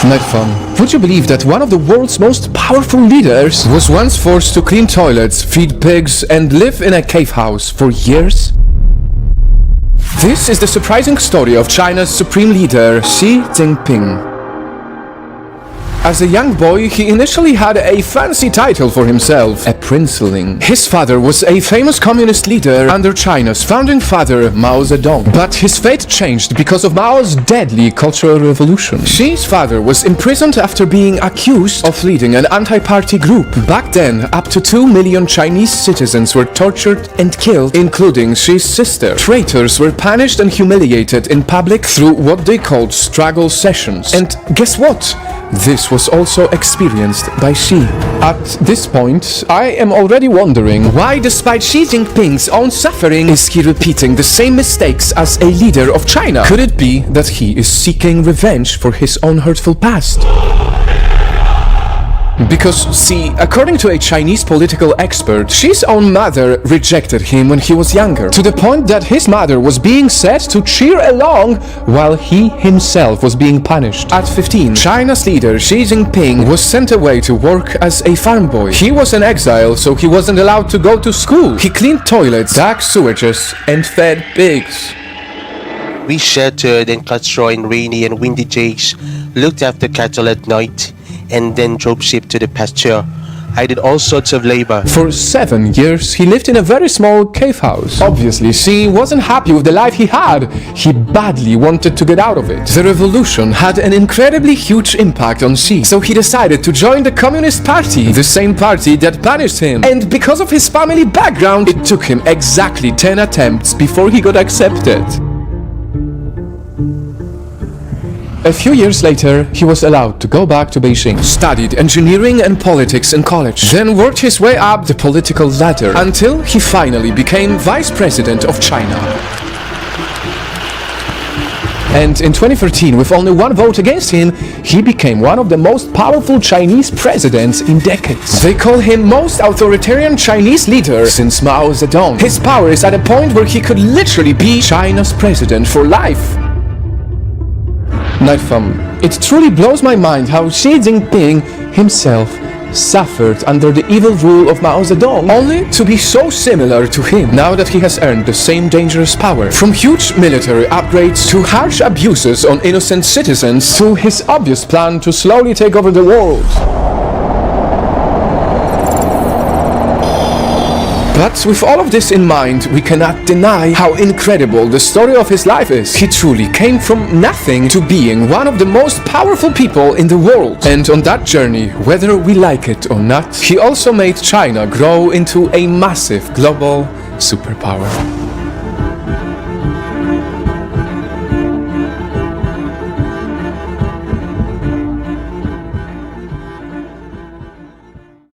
Nightfall. Would you believe that one of the world's most powerful leaders was once forced to clean toilets, feed pigs, and live in a cave house for years? This is the surprising story of China's supreme leader, Xi Jinping. As a young boy, he initially had a fancy title for himself, a princeling. His father was a famous communist leader under China's founding father, Mao Zedong. But his fate changed because of Mao's deadly Cultural Revolution. Xi's father was imprisoned after being accused of leading an anti-party group. Back then, up to 2 million Chinese citizens were tortured and killed, including Xi's sister. Traitors were punished and humiliated in public through what they called struggle sessions. And guess what? This was also experienced by Xi. At this point, I am already wondering why, despite Xi Jinping's own suffering, is he repeating the same mistakes as a leader of China? Could it be that he is seeking revenge for his own hurtful past? Because, see, according to a Chinese political expert, Xi's own mother rejected him when he was younger, to the point that his mother was being said to cheer along while he himself was being punished. At 15, China's leader Xi Jinping was sent away to work as a farm boy. He was in exile, so he wasn't allowed to go to school. He cleaned toilets, dug sewages, and fed pigs. We sheltered and cut straw in rainy and windy days, looked after cattle at night, and then drove sheep to the pasture. I did all sorts of labor. For 7 years, he lived in a very small cave house. Obviously, Xi wasn't happy with the life he had. He badly wanted to get out of it. The revolution had an incredibly huge impact on Xi, so he decided to join the Communist Party, the same party that punished him. And because of his family background, it took him exactly 10 attempts before he got accepted. A few years later, he was allowed to go back to Beijing, studied engineering and politics in college, then worked his way up the political ladder until he finally became vice president of China. And in 2013, with only one vote against him, he became one of the most powerful Chinese presidents in decades. They call him most authoritarian Chinese leader since Mao Zedong. His power is at a point where he could literally be China's president for life. Nightfall. It truly blows my mind how Xi Jinping himself suffered under the evil rule of Mao Zedong, only to be so similar to him now that he has earned the same dangerous power. From huge military upgrades to harsh abuses on innocent citizens to his obvious plan to slowly take over the world. But with all of this in mind, we cannot deny how incredible the story of his life is. He truly came from nothing to being one of the most powerful people in the world. And on that journey, whether we like it or not, he also made China grow into a massive global superpower.